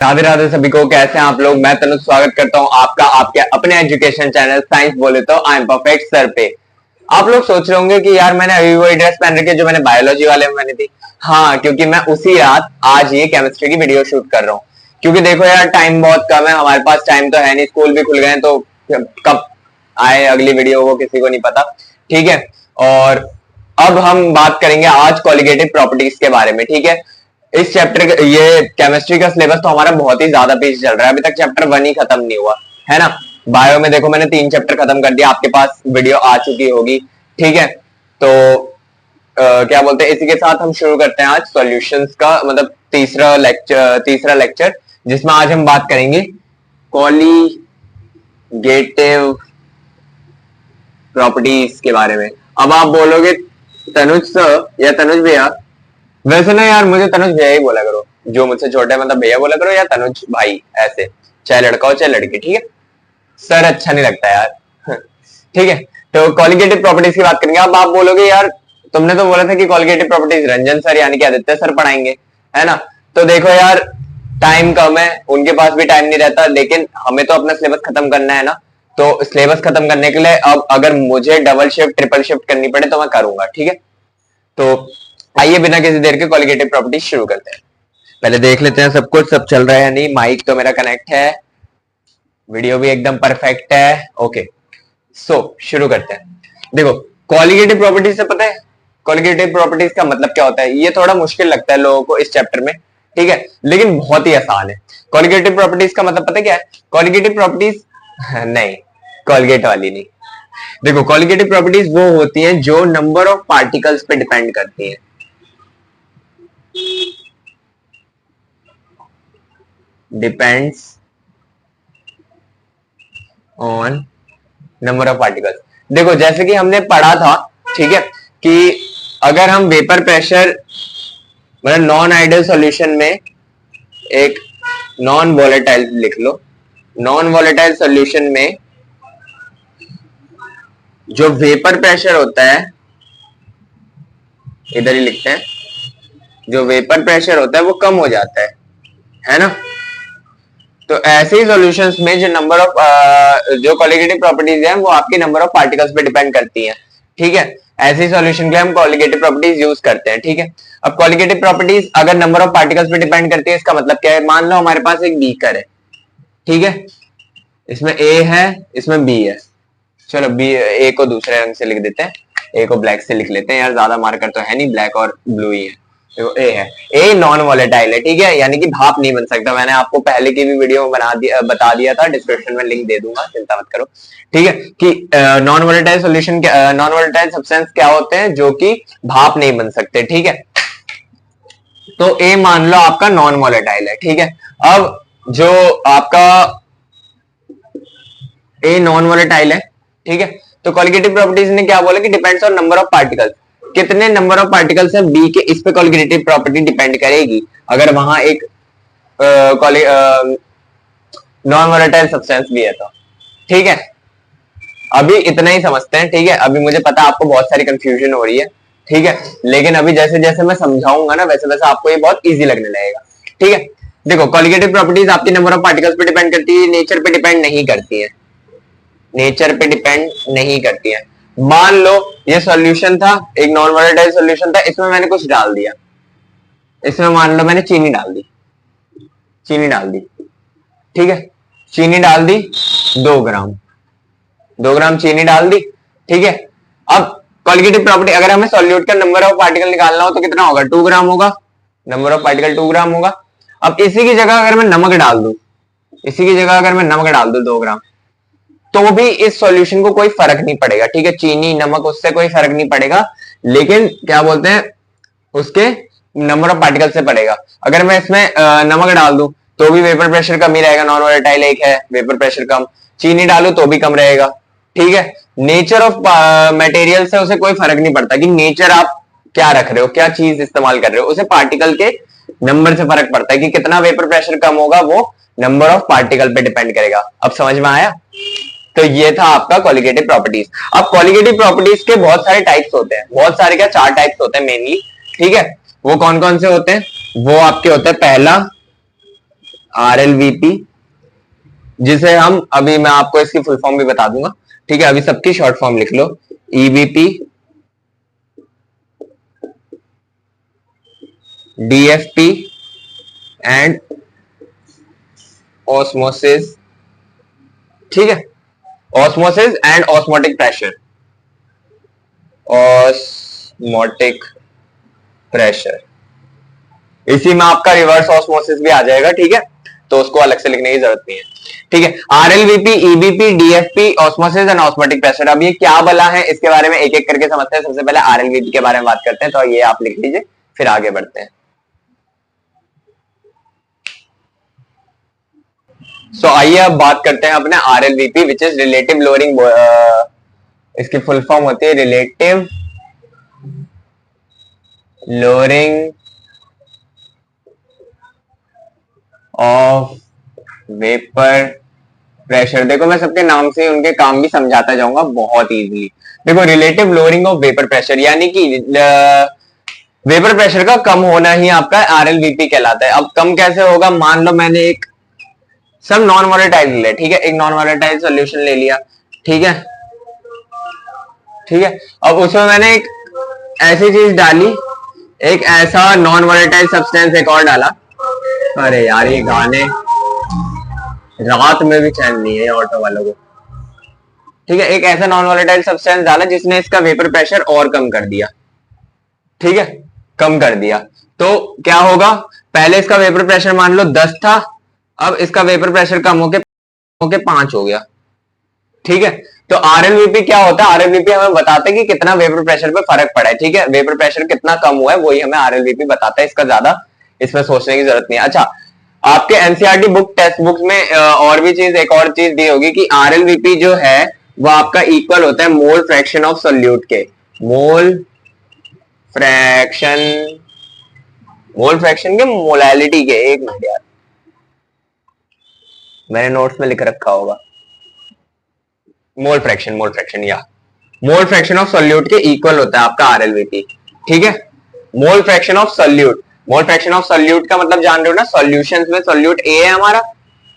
राधे राधे सभी को। कैसे हैं आप लोग? मैं तनुज स्वागत करता हूं आपका आपके अपने एजुकेशन चैनल साइंस बोले तो आई एम परफेक्ट सर पे। आप लोग सोच रहे होंगे कि यार मैंने अभी वही ड्रेस पहन रखी है जो मैंने बायोलॉजी वाले में पहनी थी। हाँ, क्योंकि मैं उसी रात आज ये केमिस्ट्री की वीडियो शूट कर रहा हूँ। क्योंकि देखो यार, टाइम बहुत कम है हमारे पास। टाइम तो है नहीं, स्कूल भी खुल गए तो कब आए अगली वीडियो वो किसी को नहीं पता। ठीक है, और अब हम बात करेंगे आज कॉलिगेटिव प्रॉपर्टीज के बारे में। ठीक है, इस चैप्टर ये केमिस्ट्री का सिलेबस तो हमारा बहुत ही ज्यादा पेज चल रहा है। अभी तक चैप्टर 1 ही खत्म नहीं हुआ है ना। बायो में देखो मैंने 3 चैप्टर खत्म कर दिया, आपके पास वीडियो आ चुकी होगी। ठीक है, तो क्या बोलते हैं, इसी के साथ हम शुरू करते हैं आज सॉल्यूशंस का मतलब तीसरा लेक्चर जिसमें आज हम बात करेंगे कॉलिगेटिव प्रॉपर्टीज के बारे में। अब आप बोलोगे तनुज सर या तनुज भैया, वैसे ना यार मुझे तनुज भैया ही बोला करो, जो मुझसे छोटे मतलब भैया बोला करो या तनुज भाई, ऐसे चाहे लड़का हो चाहे लड़की। ठीक है, सर अच्छा नहीं लगता यार। ठीक है, तो कॉलिगेटिव प्रॉपर्टीज की बात करेंगे। अब आप बोलोगे यार तुमने तो बोला था कि कॉलिगेटिव प्रॉपर्टीज रंजन सर यानी कि आदित्य सर पढ़ाएंगे, है ना। तो देखो यार, टाइम कम है, उनके पास भी टाइम नहीं रहता, लेकिन हमें तो अपना सिलेबस खत्म करना है ना। तो सिलेबस खत्म करने के लिए अब अगर मुझे डबल शिफ्ट ट्रिपल शिफ्ट करनी पड़े तो मैं करूंगा। ठीक है, तो आइए बिना किसी देर के कॉलिगेटिव प्रॉपर्टीज शुरू करते हैं। पहले देख लेते हैं सब कुछ सब चल रहा है या नहीं। माइक तो मेरा कनेक्ट है, वीडियो भी एकदम परफेक्ट है। ओके, सो शुरू करते हैं। देखो कॉलिगेटिव प्रॉपर्टीज से पता है कॉलिगेटिव प्रॉपर्टीज का मतलब क्या होता है। ये थोड़ा मुश्किल लगता है लोगों को इस चैप्टर में, ठीक है, लेकिन बहुत ही आसान है। कॉलिगेटिव प्रॉपर्टीज का मतलब पता है क्या है? कॉलिगेटिव प्रॉपर्टीज नहीं, कॉलगेट वाली नहीं। देखो कॉलिगेटिव प्रॉपर्टीज वो होती हैं जो नंबर ऑफ पार्टिकल्स पे डिपेंड करती हैं। Depends on number of particles. देखो जैसे कि हमने पढ़ा था, ठीक है, कि अगर हम वेपर प्रेशर मतलब नॉन आइडियल सॉल्यूशन में एक नॉन वॉलेटाइल लिख लो, नॉन वॉलेटाइल सॉल्यूशन में जो वेपर प्रेशर होता है, इधर ही लिखते हैं, जो वेपर प्रेशर होता है वो कम हो जाता है ना। तो ऐसे ही सॉल्यूशंस में जो नंबर ऑफ जो कॉलिगेटिव प्रॉपर्टीज हैं वो आपके नंबर ऑफ पार्टिकल्स पे डिपेंड करती हैं। ठीक है, ऐसे ही सॉल्यूशन के लिए हम कॉलिगेटिव प्रॉपर्टीज यूज करते हैं। ठीक है, अब कॉलिगेटिव प्रॉपर्टीज अगर नंबर ऑफ पार्टिकल्स पे डिपेंड करती है, इसका मतलब क्या है? मान लो हमारे पास एक बीकर है, ठीक है, इसमें ए है इसमें बी है। चलो बी ए को दूसरे रंग से लिख देते हैं, ए को ब्लैक से लिख लेते हैं यार, ज्यादा मार्कर तो है नहीं, ब्लैक और ब्लू ही है। देखो ए है, ए नॉन वॉलेटाइल है, ठीक है, यानी कि भाप नहीं बन सकता। मैंने आपको पहले की भी वीडियो में बता दिया था, डिस्क्रिप्शन में लिंक दे दूंगा, चिंता मत करो। ठीक है, कि non volatile solution non volatile substance क्या होते हैं जो कि भाप नहीं बन सकते। ठीक है, तो ए मान लो आपका नॉन वॉलेटाइल है। ठीक है, अब जो आपका ए नॉन वॉलेटाइल है, ठीक है, तो कॉलिगेटिव प्रॉपर्टीज ने क्या बोला कि depends on number of particles. कितने नंबर ऑफ पार्टिकल्स है बी के, इस पे कॉलिगेटिव प्रॉपर्टी डिपेंड करेगी। अगर वहां एक नॉन वॉलेटाइल सब्सटेंस भी है तो। ठीक है, अभी इतना ही समझते हैं। ठीक है, अभी मुझे पता आपको बहुत सारी कंफ्यूजन हो रही है, ठीक है, लेकिन अभी जैसे जैसे मैं समझाऊंगा ना वैसे वैसे आपको ये बहुत इजी लगने लगेगा। ठीक है, देखो कॉलिगेटिव प्रॉपर्टीज आपकी नंबर ऑफ पार्टिकल्स पे डिपेंड करती है, नेचर पे डिपेंड नहीं करती है, नेचर पे डिपेंड नहीं करती है। मान लो ये सॉल्यूशन था, एक नॉन वॉलेटाइल सॉल्यूशन था, इसमें मैंने कुछ डाल दिया, इसमें मान लो मैंने चीनी डाल दी, चीनी डाल दी, ठीक है, चीनी डाल दी 2 ग्राम, 2 ग्राम चीनी डाल दी। ठीक है, अब कॉलिगेटिव प्रॉपर्टी अगर हमें सॉल्यूट का नंबर ऑफ पार्टिकल निकालना हो तो कितना होगा? 2 ग्राम होगा, नंबर ऑफ पार्टिकल 2 ग्राम होगा। अब इसी की जगह अगर मैं नमक डाल दूं, इसी की जगह अगर मैं नमक डाल दूं 2 ग्राम, तो भी इस सॉल्यूशन को कोई फर्क नहीं पड़ेगा। ठीक है, चीनी नमक उससे कोई फर्क नहीं पड़ेगा, लेकिन क्या बोलते हैं उसके नंबर ऑफ पार्टिकल से पड़ेगा। अगर मैं इसमें नमक डाल दूं तो भी वेपर प्रेशर कम ही रहेगा, नॉन वॉलेटाइल एक है, वेपर प्रेशर कम। चीनी डालू तो भी कम रहेगा। ठीक है, नेचर ऑफ मटेरियल से उसे कोई फर्क नहीं पड़ता कि नेचर आप क्या रख रहे हो, क्या चीज इस्तेमाल कर रहे हो, उसे पार्टिकल के नंबर से फर्क पड़ता है कि कितना वेपर प्रेशर कम होगा, वो नंबर ऑफ पार्टिकल पे डिपेंड करेगा। अब समझ में आया? तो ये था आपका कॉलिगेटिव प्रॉपर्टीज। अब कॉलिगेटिव प्रॉपर्टीज के बहुत सारे टाइप्स होते हैं, बहुत सारे क्या 4 टाइप्स होते हैं मेनली। ठीक है, वो कौन कौन से होते हैं? वो आपके होते हैं, पहला RLVP, जिसे हम अभी मैं आपको इसकी फुल फॉर्म भी बता दूंगा, ठीक है, अभी सबकी शॉर्ट फॉर्म लिख लो, EBP, DFP एंड ऑस्मोसिस, ठीक है, osmosis and osmotic pressure, osmotic pressure, इसी में आपका रिवर्स ऑस्मोसिस भी आ जाएगा, ठीक है, तो उसको अलग से लिखने की जरूरत नहीं है, ठीक है। RLVP, EBP, DFP, osmosis and osmotic pressure, अब ये क्या बला है इसके बारे में एक एक करके समझते हैं। सबसे पहले RLVP के बारे में बात करते हैं, तो ये आप लिख लीजिए, फिर आगे बढ़ते हैं। आइए अब बात करते हैं अपने RLVP, which is relative lowering, इसकी फुल फॉर्म होती है relative lowering of vapour pressure. देखो मैं सबके नाम से उनके काम भी समझाता जाऊंगा बहुत इजीली। देखो relative lowering of vapour pressure, यानी कि वेपर प्रेशर का कम होना ही आपका RLVP कहलाता है। अब कम कैसे होगा, मान लो मैंने एक सब नॉन वोलेटाइल ले, ठीक है, एक नॉन वोलेटाइल सॉल्यूशन ले लिया, ठीक है, ठीक है, अब उसमें मैंने एक ऐसी चीज डाली, एक ऐसा नॉन वोलेटाइल सब्सटेंस एक और डाला। अरे यार ये गाने रात में भी चैन नहीं है ऑटो वालों को, ठीक है, एक ऐसा नॉन वोलेटाइल सब्सटेंस डाला जिसने इसका वेपर प्रेशर और कम कर दिया, ठीक है, कम कर दिया, तो क्या होगा, पहले इसका वेपर प्रेशर मान लो 10 था, अब इसका वेपर प्रेशर कम होके 5 हो गया, ठीक है। तो RLVP क्या होता है, RLVP हमें बताता है कि कितना वेपर प्रेशर पे फर्क पड़ा है, ठीक है, वेपर प्रेशर कितना कम हुआ है वही हमें RLVP बताता है, इसका ज्यादा इसमें सोचने की जरूरत नहीं है। अच्छा, आपके एनसीईआरटी बुक टेक्स्ट बुक्स में और भी चीज, एक और चीज दी होगी कि RLVP जो है वो आपका इक्वल होता है मोल फ्रैक्शन ऑफ सोल्यूट के, मोल फ्रैक्शन, मोल फ्रैक्शन के मोलैलिटी के, एक मिनट यार मैंने नोट्स में लिख रखा होगा, मोल फ्रैक्शन या मोल फ्रैक्शन ऑफ सोल्यूट के इक्वल होता है आपका RLVP, ठीक है, mole fraction of solute. Mole fraction of solute का मतलब जान रहे हो ना, सॉल्यूशंस में सोल्यूट A है हमारा,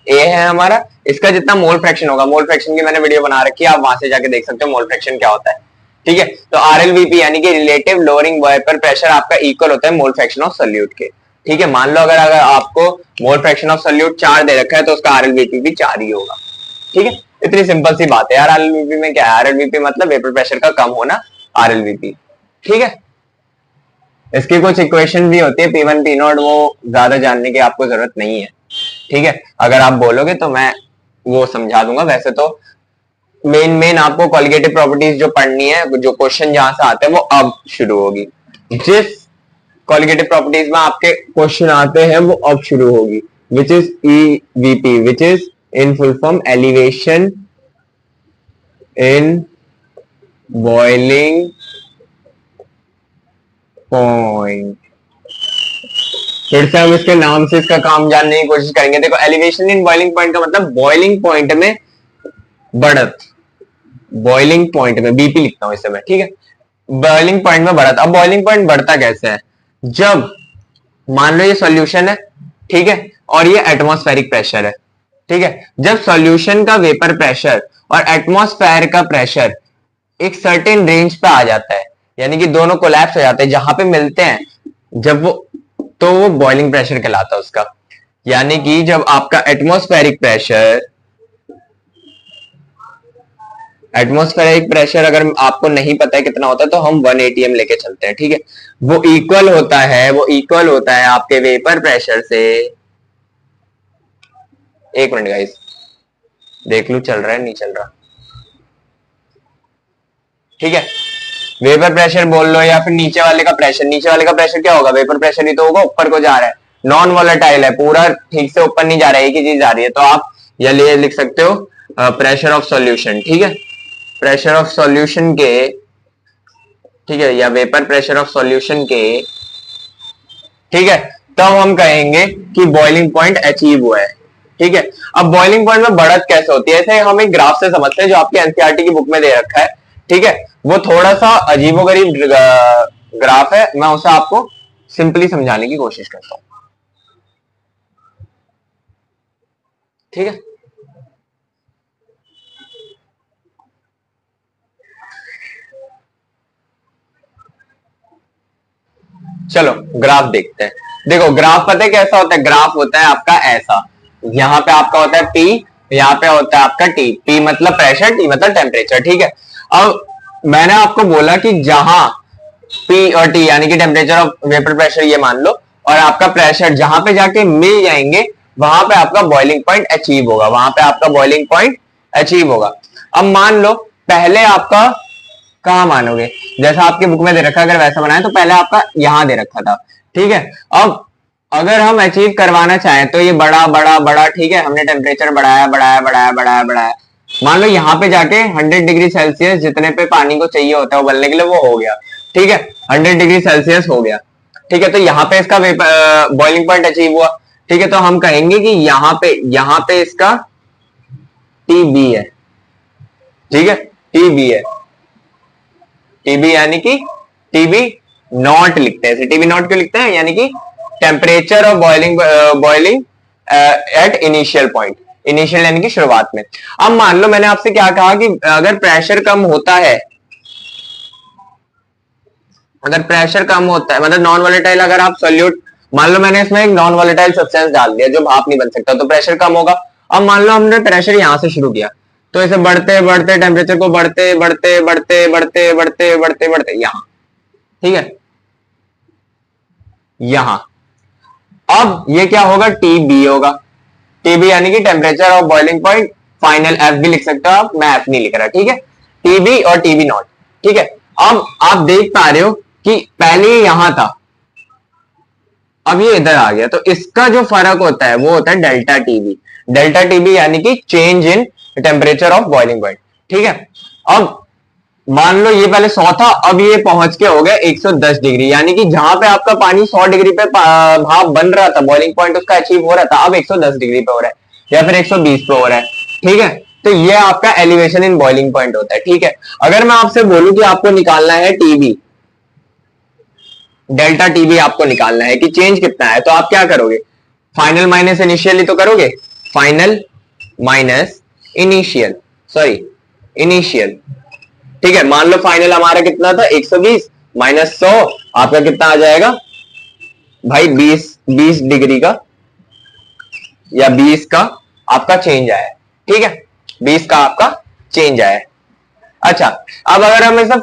A है हमारा, इसका जितना मोल फ्रैक्शन होगा, मोल फ्रैक्शन की मैंने वीडियो बना रखी है, आप वहां से जाके देख सकते हो मोल फ्रैक्शन क्या होता है, ठीक है। तो RLVP यानी कि रिलेटिव लोअरिंग वेपर प्रेशर आपका इक्वल होता है मोल फ्रैक्शन ऑफ सोल्यूट के, ठीक है। मान लो अगर आपको मोल फ्रैक्शन ऑफ सोल्यूट 4 दे रखा है तो उसका RLVP भी 4 ही होगा, ठीक है। इतनी सिंपल सी बात है यार। RLVP में क्या है, RLVP मतलब वेपर प्रेशर का कम होना, RLVP, ठीक है। इसकी कुछ इक्वेशन भी होती है P1 P0, वो ज्यादा जानने की आपको जरूरत नहीं है, ठीक है, अगर आप बोलोगे तो मैं वो समझा दूंगा। वैसे तो मेन आपको कॉलिगेटिव प्रॉपर्टीज जो पढ़नी है, जो क्वेश्चन जहां से आते हैं वो अब शुरू होगी, जिस कॉलिगेटिव प्रॉपर्टीज में आपके क्वेश्चन आते हैं वो अब शुरू होगी, which is EVP, which is in full form elevation in boiling point. फिर से हम इसके नाम से इसका काम जानने की कोशिश करेंगे। देखो एलिवेशन इन बॉइलिंग पॉइंट का मतलब बॉइलिंग पॉइंट में बढ़त, बॉइलिंग पॉइंट में BP लिखता हूं इसे मैं, ठीक है, बॉइलिंग पॉइंट में बढ़त। अब बॉइलिंग पॉइंट बढ़ता कैसे है, जब मान लो ये सॉल्यूशन है, ठीक है, और ये एटमॉस्फेरिक प्रेशर है, ठीक है, जब सॉल्यूशन का वेपर प्रेशर और एटमॉस्फेयर का प्रेशर एक सर्टेन रेंज पे आ जाता है, यानी कि दोनों कोलैप्स हो जाते हैं, जहां पे मिलते हैं जब वो, तो वो बॉइलिंग प्रेशर कहलाता है उसका। यानी कि जब आपका एटमॉस्फेरिक प्रेशर अगर आपको नहीं पता है कितना होता है तो हम 1 atm लेके चलते हैं, ठीक है, वो इक्वल होता है आपके वेपर प्रेशर से, एक मिनट गाइस देख लू चल रहा है नहीं चल रहा, ठीक है, वेपर प्रेशर बोल लो या फिर नीचे वाले का प्रेशर क्या होगा, वेपर प्रेशर ही तो होगा, ऊपर को जा रहा है, नॉन वोलेटाइल है, पूरा ठीक से ऊपर नहीं जा रहा है, एक ही चीज आ रही है, तो आप ये लिख सकते हो प्रेशर ऑफ सॉल्यूशन, ठीक है, प्रेशर ऑफ सॉल्यूशन के, ठीक है, या वेपर प्रेशर ऑफ सॉल्यूशन के, ठीक है, तब हम कहेंगे कि बॉइलिंग पॉइंट अचीव हुआ है, ठीक है। अब बॉइलिंग पॉइंट में बढ़त कैसे होती है, ऐसे हम एक ग्राफ से समझते हैं जो आपकी एनसीईआरटी की बुक में दे रखा है, ठीक है, वो थोड़ा सा अजीबोगरीब ग्राफ है, मैं उसे आपको सिंपली समझाने की कोशिश करता हूं। ठीक है, चलो ग्राफ देखते हैं। देखो ग्राफ पता है कैसा होता है, ग्राफ होता है आपका ऐसा, यहाँ पे आपका होता है P, यहाँ पे होता है आपका T। P मतलब प्रेशर, T मतलब टेम्परेचर। ठीक है, अब मैंने आपको बोला कि जहां P और T यानी कि टेम्परेचर और वेपर प्रेशर ये मान लो, और आपका प्रेशर जहां पे जाके मिल जाएंगे वहां पे आपका बॉइलिंग पॉइंट अचीव होगा, वहां पे आपका बॉइलिंग पॉइंट अचीव होगा। अब मान लो पहले आपका कहाँ मानोगे, जैसा आपकी बुक में दे रखा, अगर वैसा बनाए तो पहले आपका यहां दे रखा था। ठीक है, अब अगर हम अचीव करवाना चाहें तो ये बड़ा बड़ा बड़ा, ठीक है, हमने टेम्परेचर बढ़ाया बढ़ाया बढ़ाया बढ़ाया बढ़ाया, मान लो यहाँ पे जाके 100 डिग्री सेल्सियस जितने पे पानी को चाहिए होता है उबलने के लिए वो हो गया। ठीक है, 100 डिग्री सेल्सियस हो गया। ठीक है, तो यहाँ पे इसका बॉइलिंग पॉइंट अचीव हुआ। ठीक है, तो हम कहेंगे कि यहाँ पे इसका टीबी है। ठीक है, टीबी है, टीबी यानी कि टीबी नॉट लिखते हैं। टीबी नॉट क्यों लिखते हैं, यानी कि temperature of boiling at initial point, initial यानी कि शुरुआत में। अब मान लो मैंने आपसे क्या कहा कि अगर प्रेशर कम होता है, अगर प्रेशर कम होता है मतलब नॉन वोलेटाइल, अगर आप सोल्यूट, मान लो मैंने इसमें एक नॉन वोलेटाइल सब्सटेंस डाल दिया जो भाप नहीं बन सकता, तो प्रेशर कम होगा। अब मान लो हमने प्रेशर यहां से शुरू किया, तो इसे बढ़ते बढ़ते टेम्परेचर को बढ़ते बढ़ते बढ़ते बढ़ते बढ़ते बढ़ते बढ़ते यहां, ठीक है, यहां। अब ये क्या होगा, टीबी होगा। टीबी यानी कि temperature of boiling point final, F भी लिख सकते हो आप, मैं एफ नहीं लिख रहा। ठीक है, टीबी और टीबी नॉट। ठीक है, अब आप देख पा रहे हो कि पहले यहां था, अब ये इधर आ गया, तो इसका जो फर्क होता है वो होता है डेल्टा टीबी। डेल्टा टीबी यानी कि change in temperature of boiling point. ठीक है, अब मान लो ये पहले 100 था, अब ये पहुंच के हो गया 110 डिग्री, यानी कि जहां पे आपका पानी 100 डिग्री पे भाप बन रहा था, बॉइलिंग पॉइंट उसका अचीव हो रहा था, अब 110 डिग्री पे हो रहा है या फिर 120 पे हो रहा है। ठीक है, तो ये आपका एलिवेशन इन बॉइलिंग पॉइंट होता है। ठीक है, अगर मैं आपसे बोलूं कि आपको निकालना है टीबी, डेल्टा टीबी आपको निकालना है कि चेंज कितना है, तो आप क्या करोगे, फाइनल माइनस इनिशियल ही तो करोगे, final minus initial, sorry initial. ठीक है, मान लो फाइनल हमारा कितना था 120 माइनस 100, आपका कितना आ जाएगा भाई, 20 डिग्री का या 20 का आपका चेंज आया। ठीक है, 20 का आपका चेंज आया। अच्छा, अब अगर हम इसे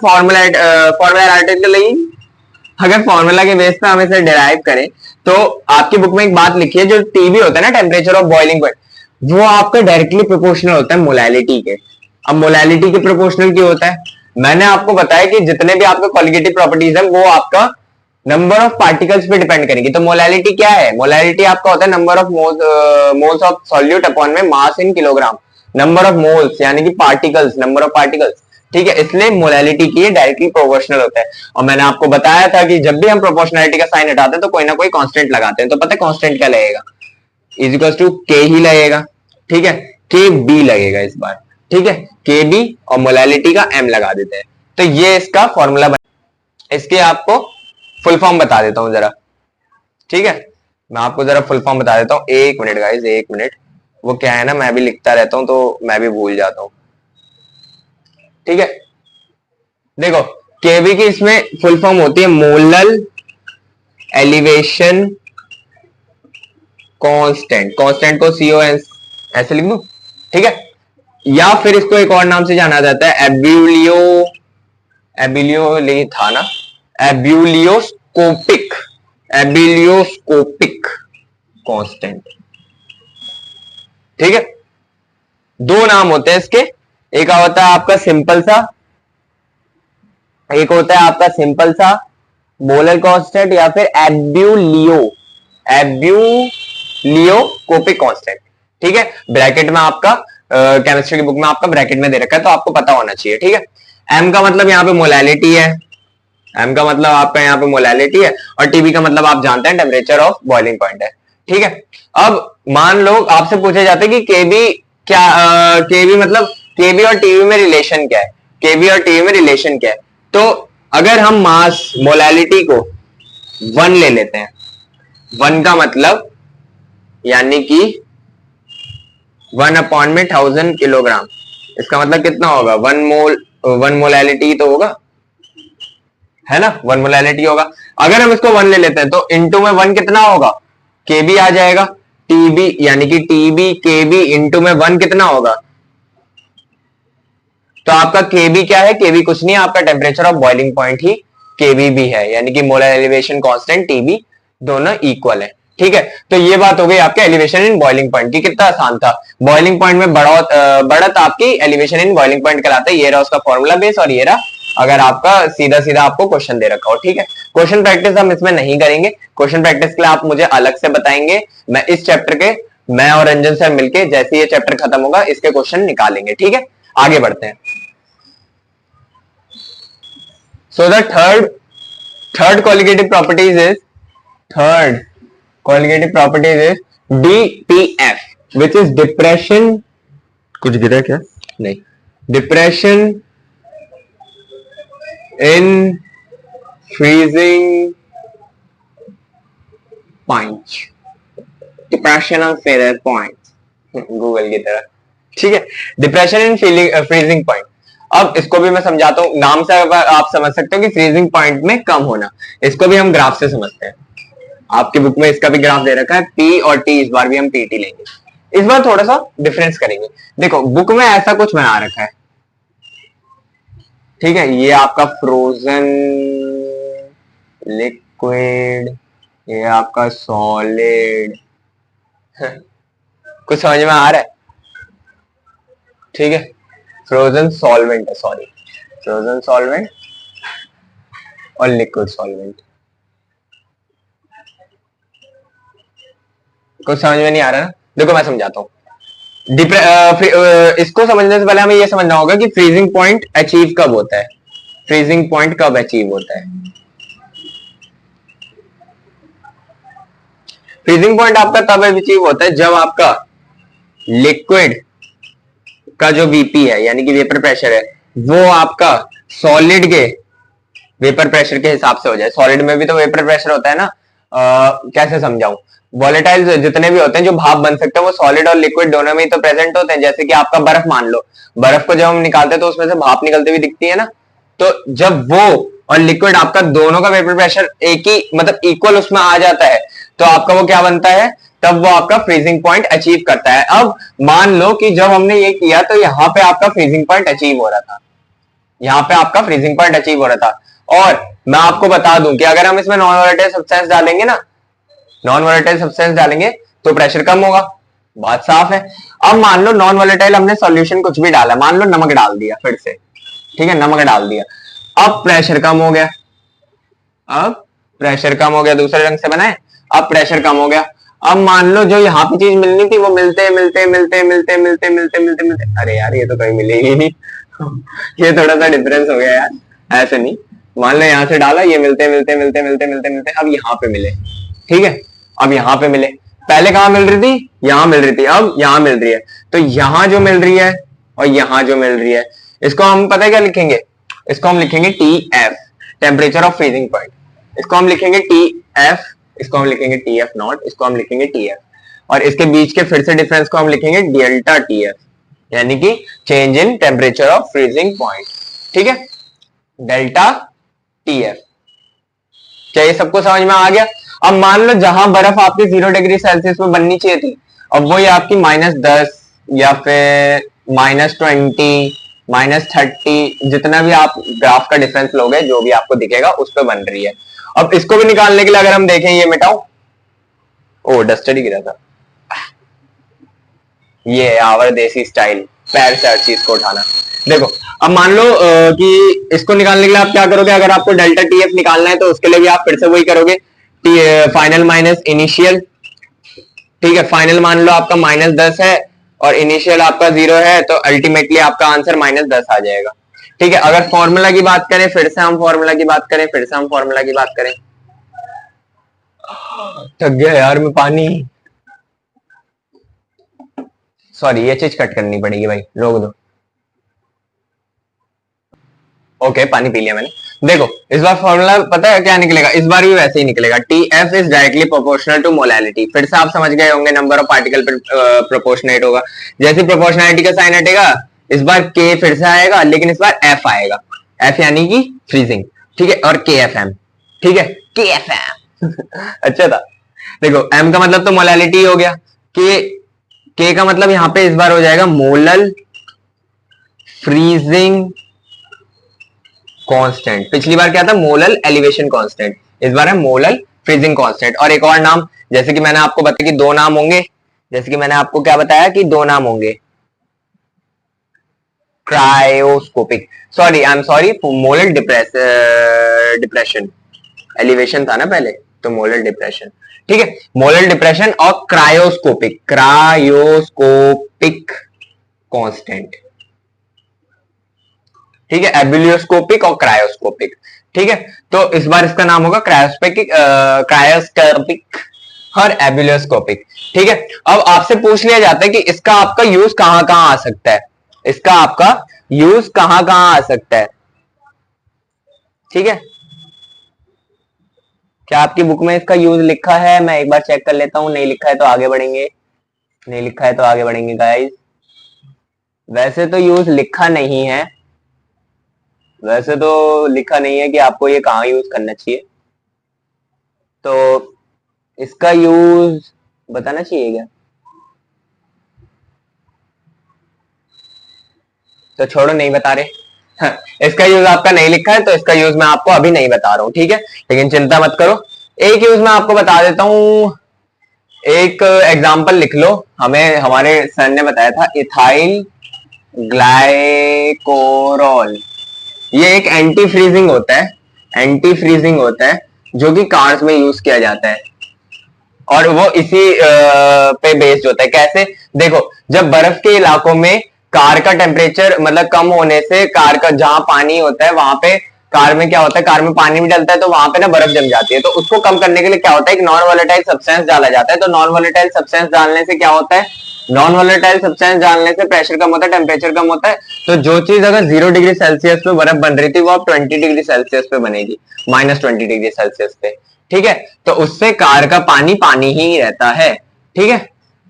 अगर फॉर्मूला के बेस पे हम इसे डिराइव करें, तो आपकी बुक में एक बात लिखी है, जो टीबी होता है ना, टेम्परेचर ऑफ बॉइलिंग पॉइंट, वो आपका डायरेक्टली प्रोपोर्शनल होता है मोलैलिटी के। अब मोलैलिटी के प्रोपोर्शनल क्यों होता है, मैंने आपको बताया कि जितने भी आपके क्वालिटेटिव प्रॉपर्टीज है वो आपका नंबर ऑफ पार्टिकल्स पे डिपेंड करेंगे। तो मोलैलिटी क्या है, मोलैलिटी आपका होता है number of moles of solute upon में mass in kilogram, number of moles यानी कि पार्टिकल्स, नंबर ऑफ पार्टिकल्स। ठीक है, इसलिए मोलैलिटी की डायरेक्टली प्रोपोर्शनल होता है। और मैंने आपको बताया था कि जब भी हम प्रोपोर्शनलिटी का साइन हटाते हैं तो कोई ना कोई कांस्टेंट लगाते हैं, तो पता है कांस्टेंट क्या लगेगा, इज इक्वल टू के ही लगेगा। ठीक है, के बी लगेगा इस बार। ठीक है, के बी और मोलैलिटी का एम लगा देते हैं, तो ये इसका फॉर्मूला इसके आपको फुल फॉर्म बता देता हूं जरा। ठीक है, मैं आपको जरा फुल फॉर्म बता देता हूं, एक मिनट गाइस, एक मिनट। वो क्या है ना, मैं भी लिखता रहता हूं तो मैं भी भूल जाता हूं। ठीक है, देखो केवी की इसमें फुल फॉर्म होती है मोलल एलिवेशन कांस्टेंट, कांस्टेंट को सीओएस ऐसे लिख दूं। ठीक है, या फिर इसको एक और नाम से जाना जाता है एब्यूलियो, एब्यूलियो था ना, एब्यूलियोस्कोपिक, एब्यूलियोस्कोपिक कांस्टेंट। ठीक है, दो नाम होते हैं इसके, एक होता है आपका सिंपल सा, एक होता है आपका सिंपल सा मोलर कांस्टेंट, या फिर एब्यूलियोस्कोपिक कांस्टेंट। ठीक है, ब्रैकेट में आपका केमिस्ट्री की बुक में आपका ब्रैकेट में दे रखा है, तो आपको पता होना चाहिए। ठीक है, एम का मतलब यहाँ पे मोलैलिटी है, एम का मतलब आपका यहाँ पे मोलैलिटी है, और टीबी का मतलब आप जानते हैं टेम्परेचर ऑफ बॉइलिंग पॉइंट है। ठीक है, अब मान लो आपसे पूछे जाते कि केबी क्या, केबी मतलब केबी और टीबी में रिलेशन क्या है, केबी और टीबी में रिलेशन क्या है। तो अगर हम मास मोलैलिटी को 1 ले लेते हैं, 1 का मतलब यानी कि 1 अपॉन में 1000 किलोग्राम, इसका मतलब कितना होगा, 1 मोलैलिटी तो होगा, है ना, 1 मोलैलिटी होगा। अगर हम इसको 1 ले लेते हैं तो इंटू में 1 कितना होगा, केबी आ जाएगा, टीबी यानी कि टीबी केबी इंटू में 1 कितना होगा, तो आपका केबी क्या है, केबी कुछ नहीं है, आपका टेम्परेचर ऑफ बॉइलिंग पॉइंट ही केबी भी है, यानी कि मोलर एलिवेशन कांस्टेंट टीबी दोनों इक्वल है। ठीक है, तो ये बात हो गई आपके एलिवेशन इन बॉइलिंग पॉइंट की। कितना आसान था, बॉइलिंग पॉइंट में बढ़त आपकी एलिवेशन इन बॉइलिंग पॉइंट कहलाता है। ये रहा उसका फॉर्मूला बेस, और ये रहा अगर आपका सीधा सीधा आपको क्वेश्चन दे रखा हो। ठीक है, क्वेश्चन प्रैक्टिस हम इसमें नहीं करेंगे, क्वेश्चन प्रैक्टिस के लिए आप मुझे अलग से बताएंगे। मैं इस चैप्टर के, मैं और रंजन सर मिलके जैसे ये चैप्टर खत्म होगा इसके क्वेश्चन निकालेंगे। ठीक है, आगे बढ़ते हैं। So the third colligative properties is DPF, which is depression, कुछ गिरा क्या, नहीं, depression in freezing point, depression on freezing point, Google की तरह। ठीक है, डिप्रेशन इन फ्रीजिंग पॉइंट। अब इसको भी मैं समझाता हूं, नाम से आप समझ सकते हो कि फ्रीजिंग पॉइंट में कम होना, इसको भी हम ग्राफ से समझते हैं। आपकी बुक में इसका भी ग्राफ दे रखा है, पी और टी, इस बार भी हम पीटी लेंगे, इस बार थोड़ा सा डिफरेंस करेंगे। देखो बुक में ऐसा कुछ बना रखा है, ठीक है, ये आपका फ्रोजन लिक्विड, ये आपका सॉलिड, कुछ समझ में आ रहा है, ठीक है, फ्रोजन सॉल्वेंट है, सॉरी, फ्रोजन सॉल्वेंट और लिक्विड सॉल्वेंट, कुछ समझ में नहीं आ रहा ना, देखो मैं समझाता हूं। इसको समझने से पहले हमें यह समझना होगा कि फ्रीजिंग पॉइंट अचीव कब होता है, फ्रीजिंग पॉइंट कब अचीव होता है। फ्रीजिंग पॉइंट आपका तब अचीव होता है जब आपका लिक्विड का जो वीपी है यानी कि वेपर प्रेशर है वो आपका सॉलिड के वेपर प्रेशर के हिसाब से हो जाए। सॉलिड में भी तो वेपर प्रेशर होता है ना, कैसे समझाऊं, वॉलेटाइल जितने भी होते हैं जो भाप बन सकते हैं वो सॉलिड और लिक्विड दोनों में ही तो प्रेजेंट होते हैं। जैसे कि आपका बर्फ मान लो, बर्फ को जब हम निकालते हैं तो उसमें से भाप निकलती हुई दिखती है ना, तो जब वो और लिक्विड आपका दोनों का वेपर प्रेशर एक ही मतलब इक्वल उसमें आ जाता है तो आपका वो क्या बनता है, तब वो आपका फ्रीजिंग पॉइंट अचीव करता है। अब मान लो कि जब हमने ये किया तो यहाँ पे आपका फ्रीजिंग पॉइंट अचीव हो रहा था, यहाँ पे आपका फ्रीजिंग पॉइंट अचीव हो रहा था, और मैं आपको बता दूं कि अगर हम इसमें नॉन वोलेटाइल सब्सटेंस डालेंगे ना, नॉन वोलेटाइल सब्सटेंस डालेंगे तो प्रेशर कम होगा, बात साफ है। अब मान लो नॉन वोलेटाइल हमने सॉल्यूशन कुछ भी डाला, मान लो नमक डाल दिया फिर से, ठीक है, नमक डाल दिया, अब प्रेशर कम हो गया, अब प्रेशर कम हो गया, दूसरे रंग से बनाए, अब प्रेशर कम हो गया। अब मान लो जो यहाँ पे चीज मिलनी थी वो मिलते मिलते मिलते मिलते मिलते मिलते मिलते मिलते, अरे यार ये तो कहीं मिलेगी नहीं ये थोड़ा सा डिफरेंस हो गया यार, ऐसे नहीं, मान लो यहाँ से डाला, ये मिलते मिलते मिलते मिलते मिलते मिलते अब यहाँ पे मिले, ठीक है, अब यहाँ पे मिले, पहले कहाँ मिल रही थी, यहाँ मिल रही थी, अब यहाँ मिल रही है, तो यहाँ जो मिल रही है और यहाँ जो मिल रही है इसको हम पता है क्या लिखेंगे, इसको हम लिखेंगे T F, temperature of freezing point, इसको हम लिखेंगे टी एफ, इसको हम लिखेंगे टी एफ नॉट, इसको हम लिखेंगे टी एफ, और इसके बीच के फिर से डिफरेंस को हम लिखेंगे डेल्टा टी एफ, यानी कि change in temperature of freezing point, ठीक है, डेल्टा टी एफ। क्या ये सबको समझ में आ गया? अब मान लो जहां बर्फ आपकी 0 डिग्री सेल्सियस में बननी चाहिए थी, अब वो ये आपकी -10 या फिर -20 -30 जितना भी आप ग्राफ का डिफरेंस लोगे जो भी आपको दिखेगा उस पर बन रही है। अब इसको भी निकालने के लिए अगर हम देखें, ये मिटाओ, ओ डस्टर ही गिरा था, ये आवर देसी स्टाइल पैर से हर चीज को उठाना। देखो अब मान लो कि इसको निकालने के लिए आप क्या करोगे, अगर आपको डेल्टा टी एफ निकालना है तो उसके लिए भी आप फिर से वही करोगे, फाइनल माइनस इनिशियल, ठीक है, फाइनल मान लो आपका -10 है और इनिशियल आपका 0 है, तो अल्टीमेटली आपका आंसर -10 आ जाएगा, ठीक है। अगर फॉर्मूला की बात करें, फिर से हम फॉर्मूला की बात करें, फिर से हम फॉर्मूला की बात करें, थक गया यार मैं, पानी, सॉरी ये चीज कट करनी पड़ेगी भाई, रोक दो। ओके पानी पी लिया मैंने। देखो इस बार फॉर्मूला पता है क्या निकलेगा, इस बार भी वैसे ही निकलेगा, T F is directly proportional to molality. फिर से आप समझ गए होंगे नंबर ऑफ पार्टिकल पर प्रोपोर्शनेट होगा। जैसे प्रोपोर्शनैलिटी का साइन हटेगा इस बार के फिर से आएगा, लेकिन इस बार एफ आएगा, एफ यानी कि फ्रीजिंग, ठीक है, और के एफ एम, ठीक है, के एफ एम अच्छा था। देखो एम का मतलब तो मोलैलिटी हो गया, के का मतलब यहां पे इस बार हो जाएगा मोलल फ्रीजिंग कांस्टेंट। पिछली बार क्या था, मोलल एलिवेशन कांस्टेंट, इस बार है मोलल फ्रीजिंग कांस्टेंट। और एक और नाम, जैसे कि मैंने आपको बताया कि दो नाम होंगे, जैसे कि मैंने आपको क्या बताया कि दो नाम होंगे, cryoscopic, sorry I am sorry, molal depression, elevation था ना पहले, तो मोलल डिप्रेशन, ठीक है, मोलल डिप्रेशन और क्रायोस्कोपिक, क्रायोस्कोपिक कांस्टेंट, ठीक है, एबिलियोस्कोपिक और क्रायोस्कोपिक, ठीक है। तो इस बार इसका नाम होगा क्रायोस्कोपिक और एबिलियोस्कोपिक, ठीक है। अब आपसे पूछ लिया जाता है कि इसका आपका यूज कहां कहां आ सकता है, इसका आपका यूज कहां कहां आ सकता है, ठीक है। क्या आपकी बुक में इसका यूज लिखा है, मैं एक बार चेक कर लेता हूं, नहीं लिखा है तो आगे बढ़ेंगे, नहीं लिखा है तो आगे बढ़ेंगे गाइस। वैसे तो यूज लिखा नहीं है, वैसे तो लिखा नहीं है कि आपको ये कहाँ यूज करना चाहिए, तो इसका यूज बताना चाहिए क्या, तो छोड़ो नहीं बता रहे इसका यूज आपका नहीं लिखा है तो इसका यूज मैं आपको अभी नहीं बता रहा हूं, ठीक है, लेकिन चिंता मत करो, एक यूज मैं आपको बता देता हूं। एक एग्जांपल लिख लो, हमें हमारे सर ने बताया था इथाइल ग्लाइकोरॉल, ये एक एंटी फ्रीजिंग होता है, एंटी फ्रीजिंग होता है जो कि कार्स में यूज किया जाता है, और वो इसी पे बेस्ड होता है। कैसे, देखो जब बर्फ के इलाकों में कार का टेम्परेचर मतलब कम होने से, कार का जहां पानी होता है वहां पे, कार में क्या होता है, कार में पानी भी डलता है तो वहां पे ना बर्फ जम जाती है, तो उसको कम करने के लिए क्या होता है, एक नॉन वोलेटाइल सब्सटेंस डाला जाता है। तो नॉन वोलेटाइल सब्सटेंस डालने से क्या होता है, नॉन वोलेटाइल सब्सटेंस डालने से प्रेशर कम होता है, टेम्परेचर कम होता है, तो जो चीज अगर 0 डिग्री सेल्सियस पे बर्फ बन रही थी वो अब 20 डिग्री सेल्सियस पे बनेगी, -20 डिग्री सेल्सियस पे, ठीक है। तो उससे कार का पानी पानी ही रहता है, ठीक है।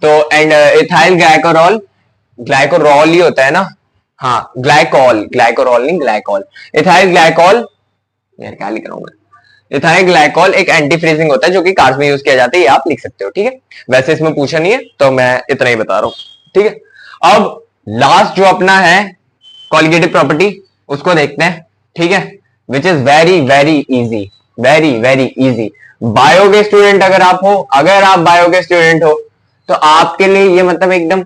तो एंड इथाइल ग्लाइकोरॉल, ग्लाइकोरॉल ही होता है ना, हाँ ग्लाइकॉल, ग्लाइकोरॉल नहीं ग्लाइकॉल, इथाइल ग्लाइकॉल, यार क्या लिख रहा हूं मैं, इथाइल ग्लाइकॉल एक एंटी फ्रीजिंग होता है जो कि कार्स में यूज किया जाता है, ये आप लिख सकते हो, ठीक है। वैसे इसमें पूछा नहीं है तो मैं इतना ही बता रहा हूं, ठीक है। अब लास्ट जो अपना है कॉलिगेटिव प्रॉपर्टी, उसको देखते हैं, ठीक है, which is very very easy, very very easy. Bio के स्टूडेंट अगर आप हो, अगर आप बायो के स्टूडेंट हो तो आपके लिए ये मतलब एकदम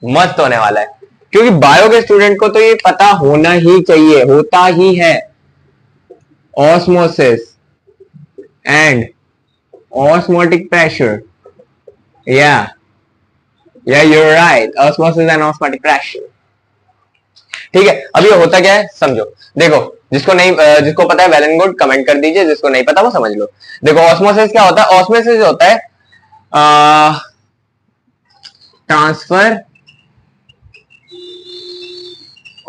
मस्त होने वाला है, क्योंकि बायो के स्टूडेंट को तो ये पता होना ही चाहिए, होता ही है, ऑस्मोसिस एंड ऑस्मोटिक प्रेशर, या you're right, osmosis and osmotic pressure, ठीक है। अब ये होता क्या है समझो, देखो जिसको नहीं जिसको पता है वेल एंड गुड, कमेंट कर दीजिए, जिसको नहीं पता वो समझ लो। देखो ऑस्मोसिस क्या होता है, ऑस्मोसिस होता है ट्रांसफर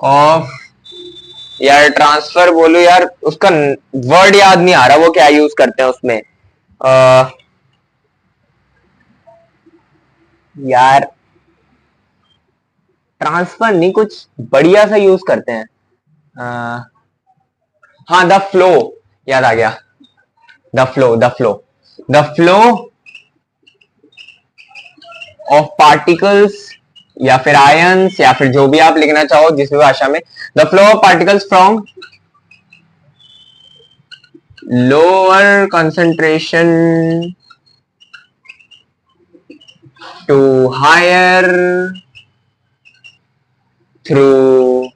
ऑफ, यार ट्रांसफर बोलो यार, उसका वर्ड याद नहीं आ रहा, वो क्या यूज करते हैं उसमें, यार ट्रांसफर नहीं, कुछ बढ़िया सा यूज करते हैं, हाँ द फ्लो, याद आ गया, the flow, the flow, the flow of particles या फिर आयंस या फिर जो भी आप लिखना चाहो जिस भी भाषा में, the flow of particles from lower concentration to higher through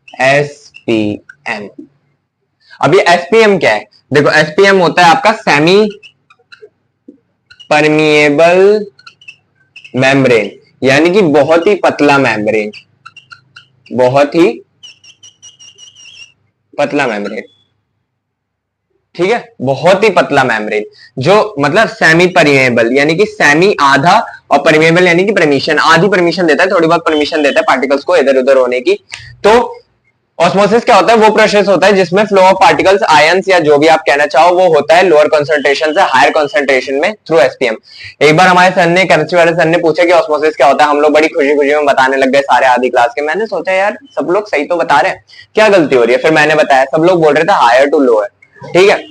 SPM. अब ये एसपीएम क्या है, देखो एसपीएम होता है आपका सेमी परमिएबल मेम्ब्रेन, यानी कि बहुत ही पतला मेम्ब्रेन, बहुत ही पतला मेम्ब्रेन, ठीक है, बहुत ही पतला मेम्ब्रेन, जो मतलब सेमी परमिएबल यानी कि सेमी आधा और परमिएबल यानी कि परमिशन, आधी परमिशन देता है, थोड़ी बहुत परमिशन देता है पार्टिकल्स को इधर उधर होने की। तो ऑस्मोसिस क्या होता है, वो प्रोसेस होता है जिसमें फ्लो ऑफ पार्टिकल्स, आयंस या जो भी आप कहना चाहो, वो होता है लोअर कंसंट्रेशन से हायर कंसंट्रेशन में थ्रू एसपीएम। एक बार हमारे सर ने, केमिस्ट्री वाले सर ने पूछा कि ऑस्मोसिस क्या होता है, हम लोग बड़ी खुशी खुशी में बताने लग गए सारे आधी क्लास के। मैंने सोचा यार सब लोग सही तो बता रहे हैं, क्या गलती हो रही है। फिर मैंने बताया, सब लोग बोल रहे थे हायर टू लोअर, ठीक है,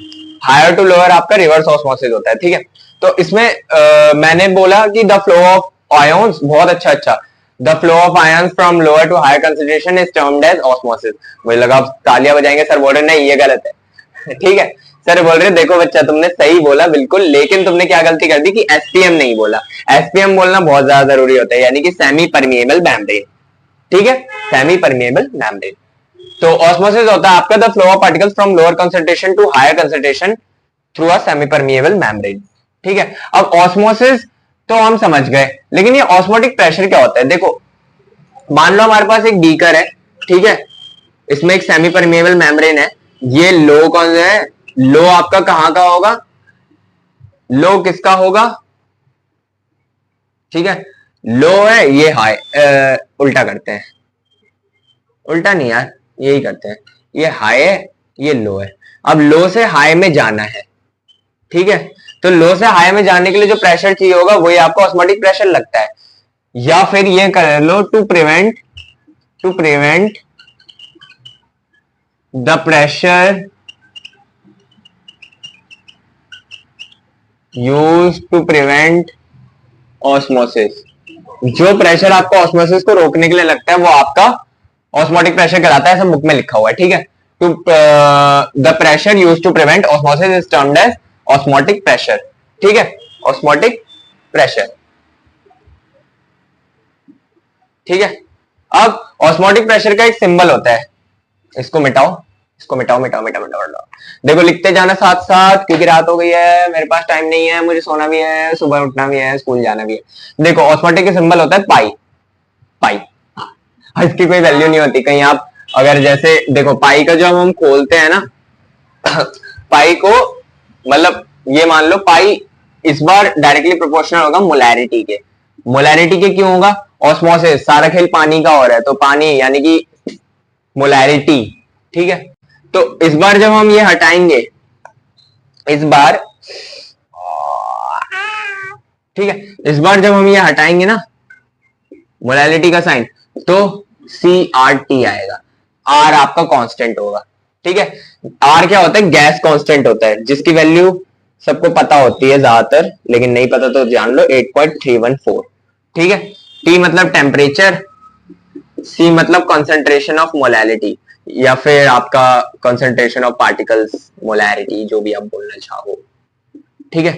हायर टू लोअर आपका रिवर्स ऑस्मोसिस होता है, ठीक है। तो इसमें मैंने बोला कि द फ्लो ऑफ आयंस, बहुत अच्छा, the flow of ions from lower to higher concentration is termed as osmosis. मुझे लगा तालियां बजाएंगे, सर बोल रहे नहीं ये गलत है ठीक है, सर बोल रहे देखो बच्चा तुमने सही बोला बिल्कुल, लेकिन तुमने क्या गलती कर दी कि एसपीएम नहीं बोला। एसपीएम बोलना बहुत ज्यादा जरूरी होता है, यानी कि सेमी परमिएबल मेम्ब्रेन, ठीक है, सेमी परमिएबल मेम्ब्रेन। तो ऑस्मोसिस होता है आपका the flow of particles from lower concentration to higher concentration through a semi permeable membrane, ठीक है। अब ऑस्मोसिस तो हम समझ गए, लेकिन ये ऑस्मोटिक प्रेशर क्या होता है। देखो मान लो हमारे पास एक बीकर है, ठीक है, इसमें एक सेमी परमिएबल मेम्ब्रेन है, ये लो कौन सा है, लो आपका कहां का होगा, लो किसका होगा, ठीक है, लो है, ये हाई, उल्टा करते हैं, उल्टा नहीं यार यही करते हैं, ये हाई है ये लो है। अब लो से हाई में जाना है, ठीक है, तो लो से हाई में जाने के लिए जो प्रेशर चाहिए होगा वही आपको ऑस्मोटिक प्रेशर लगता है। या फिर ये कर लो to prevent the pressure use to prevent osmosis, जो प्रेशर आपको ऑस्मोसिस को रोकने के लिए लगता है वो आपका ऑस्मोटिक प्रेशर कहलाता है, ऐसा बुक में लिखा हुआ है, ठीक है। To the pressure use to prevent osmosis is termed as osmotic pressure, ठीक है, ऑस्मोटिक प्रेशर, ठीक है। अब ऑस्मोटिक प्रेशर का एक सिंबल होता है, इसको मिटाओ, इसको मिटाओ मिटाओ मिटाओ मिटाओ मिटाओ, देखो लिखते जाना साथ साथ, क्योंकि रात हो गई है, मेरे पास टाइम नहीं है, मुझे सोना भी है, सुबह उठना भी है, स्कूल जाना भी है। देखो ऑस्मोटिक का सिंबल होता है पाई, पाई, इसकी कोई वैल्यू नहीं होती कहीं। आप अगर जैसे देखो पाई का जब हम खोलते हैं ना पाई को, मतलब ये मान लो पाई इस बार डायरेक्टली प्रोपोर्शनल होगा मोलैरिटी के। मोलैरिटी के क्यों होगा, ऑस्मोसिस, सारा खेल पानी का हो रहा है, तो पानी यानी कि मोलैरिटी, ठीक है। तो इस बार जब हम ये हटाएंगे, इस बार, ठीक है, इस बार जब हम ये हटाएंगे ना मोलैरिटी का साइन, तो CRT आएगा, R आपका कांस्टेंट होगा, ठीक है। R क्या होता है, गैस कांस्टेंट होता है, जिसकी वैल्यू सबको पता होती है ज्यादातर, लेकिन नहीं पता तो जान लो 8.314, ठीक है। T मतलब टेम्परेचर, C मतलब कंसंट्रेशन ऑफ मोलैरिटी, या फिर आपका कंसंट्रेशन ऑफ पार्टिकल्स, मोलैरिटी, जो भी आप बोलना चाहो, ठीक है।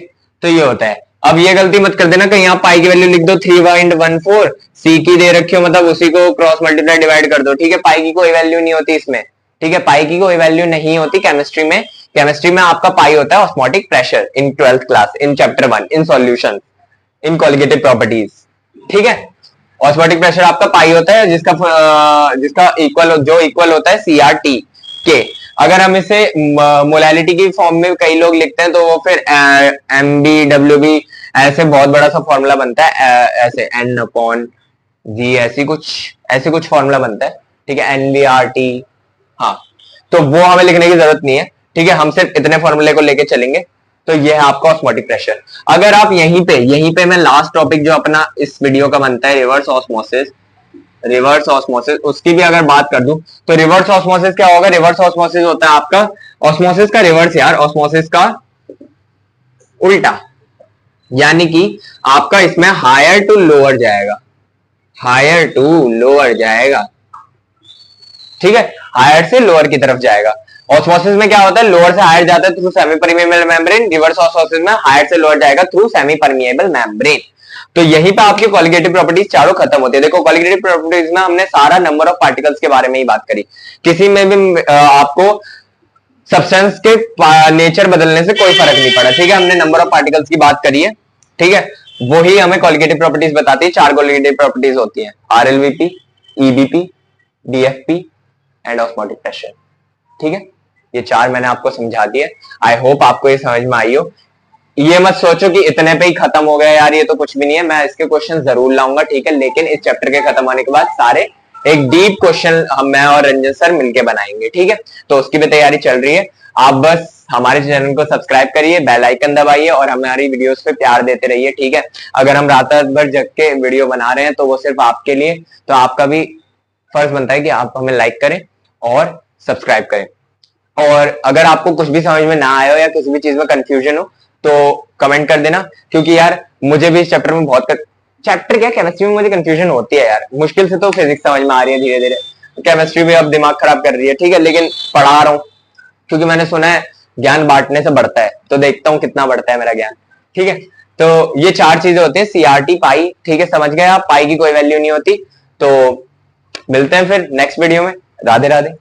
तो ये होता है। अब ये गलती मत कर देना कहीं आप पाई की वैल्यू लिख दो 3.14, सी की दे रखी हो मतलब उसी को क्रॉस मल्टीप्लाई डिवाइड कर दो, ठीक है। पाई की कोई वैल्यू नहीं होती इसमें, ठीक है, पाई की कोई वैल्यू नहीं होती केमिस्ट्री में। केमिस्ट्री में आपका पाई होता है osmotic pressure in 12th class, in chapter 1, in solution, in colligative properties, ठीक है। ऑस्मोटिक प्रेशर आपका पाई होता है, जिसका इक्वल, जो इक्वल होता है CRT के। अगर हम इसे मोलैलिटी की फॉर्म में कई लोग लिखते हैं तो वो फिर MbWb ऐसे बहुत बड़ा सा फॉर्मूला बनता है, ऐसे N/G, ऐसे कुछ फॉर्मूला बनता है, ठीक है, NbRT, हाँ, तो वो हमें लिखने की जरूरत नहीं है, ठीक है, हम सिर्फ इतने फॉर्मूले को लेके चलेंगे। तो ये है आपका ऑस्मोटिक प्रेशर। अगर आप यहीं पे मैं लास्ट टॉपिक जो अपना इस वीडियो का बनता है रिवर्स ऑस्मोसिस, उसकी भी अगर बात कर दूं तो रिवर्स ऑस्मोसिस क्या होगा, रिवर्स ऑस्मोसिस होता है आपका ऑस्मोसिस का रिवर्स, यार ऑस्मोसिस का उल्टा, यानी कि आपका इसमें हायर टू लोअर जाएगा, हायर टू लोअर जाएगा, ठीक है, हायर से लोअर की तरफ जाएगा। ऑस्मोसिस में क्या होता है, लोअर से हायर जाता है through semi permeable membrane, reverse osmosis में हायर से लोअर जाएगा थ्रू सेमी परमिएबल मेम्ब्रेन। तो यहीं पे आपकी कॉलिगेटिव प्रॉपर्टीज चारों खत्म होती है। देखो कॉलिगेटिव प्रॉपर्टीज में हमने सारा नंबर ऑफ पार्टिकल्स के बारे में ही बात करी, किसी में भी आपको सब्सटेंस के नेचर बदलने से कोई फर्क नहीं पड़ा, ठीक है, हमने नंबर ऑफ पार्टिकल्स की बात करी है, ठीक है, वही हमें कॉलिगेटिव प्रॉपर्टीज बताती है। 4 कॉलिगेटिव प्रॉपर्टीज होती हैं, RLVP, EBP, DFP and osmotic pressure, ठीक है, ये 4 मैंने आपको समझा दिए। आई होप आपको ये समझ में आई हो। ये मत सोचो कि इतने पे ही खत्म हो गया यार, ये तो कुछ भी नहीं है, मैं इसके क्वेश्चन जरूर लाऊंगा, ठीक है, लेकिन इस चैप्टर के खत्म होने के बाद सारे एक डीप क्वेश्चन हम मैं और रंजन सर मिलके बनाएंगे, ठीक है। तो उसकी भी तैयारी चल रही है। आप बस हमारे चैनल को सब्सक्राइब करिए, बेल आइकन दबाइए और हमारी वीडियोस पे प्यार देते रहिए, ठीक है। अगर हम रात भर जग के वीडियो बना रहे हैं तो वो सिर्फ आपके लिए, तो आपका भी फर्ज बनता है कि आप हमें लाइक करें और सब्सक्राइब करें। और अगर आपको कुछ भी समझ में ना आया हो या किसी भी चीज में कंफ्यूजन हो तो कमेंट कर देना, क्योंकि यार मुझे भी इस चैप्टर में चैप्टर क्या, केमिस्ट्री में मुझे कंफ्यूजन होती है यार, मुश्किल से तो फिजिक्स समझ में आ रही है धीरे धीरे, केमिस्ट्री भी अब दिमाग खराब कर रही है, ठीक है, लेकिन पढ़ा रहा हूँ क्योंकि मैंने सुना है ज्ञान बांटने से बढ़ता है, तो देखता हूँ कितना बढ़ता है मेरा ज्ञान, ठीक है। तो ये 4 चीजें होती है, सीआरटी, पाई, ठीक है, समझ गए आप, पाई की कोई वैल्यू नहीं होती। तो मिलते हैं फिर नेक्स्ट वीडियो में। राधे राधे।